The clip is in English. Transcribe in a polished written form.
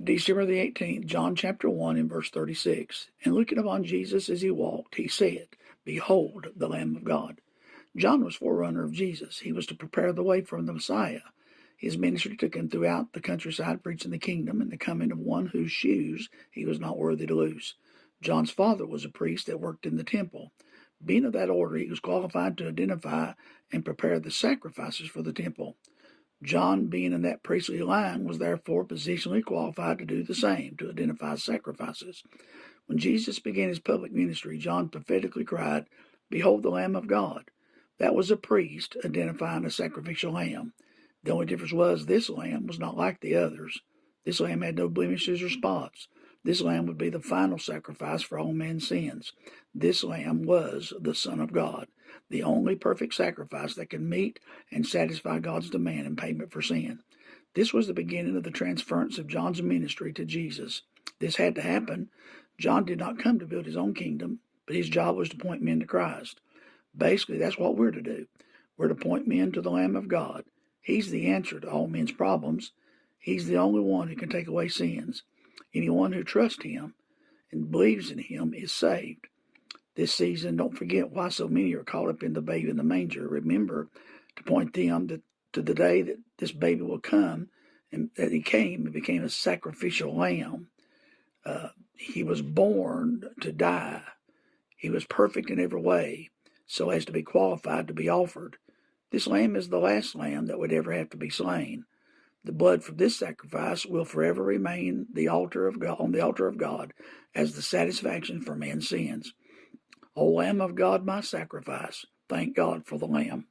December the 18th, John chapter 1 and verse 36. And looking upon Jesus as he walked, he said, Behold, the Lamb of God. John was forerunner of Jesus. He was to prepare the way for the Messiah. His ministry took him throughout the countryside, preaching the kingdom and the coming of one whose shoes he was not worthy to loose. John's father was a priest that worked in the temple. Being of that order, he was qualified to identify and prepare the sacrifices for the temple. John, being in that priestly line, was therefore positionally qualified to do the same, to identify sacrifices. When Jesus began his public ministry, John prophetically cried, Behold the Lamb of God. That was a priest identifying a sacrificial lamb. The only difference was this lamb was not like the others. This lamb had no blemishes or spots. This lamb would be the final sacrifice for all men's sins. This lamb was the Son of God, the only perfect sacrifice that could meet and satisfy God's demand in payment for sin. This was the beginning of the transference of John's ministry to Jesus. This had to happen. John did not come to build his own kingdom, but his job was to point men to Christ. Basically, that's what we're to do. We're to point men to the Lamb of God. He's the answer to all men's problems. He's the only one who can take away sins. Anyone who trusts him and believes in him is saved. This season, don't forget why so many are caught up in the baby in the manger. Remember to point them to the day that this baby will come, and that he came and became a sacrificial lamb. He was born to die. He was perfect in every way, so as to be qualified to be offered. This lamb is the last lamb that would ever have to be slain. The blood from this sacrifice will forever remain on the altar of God as the satisfaction for man's sins. O Lamb of God, my sacrifice, thank God for the Lamb.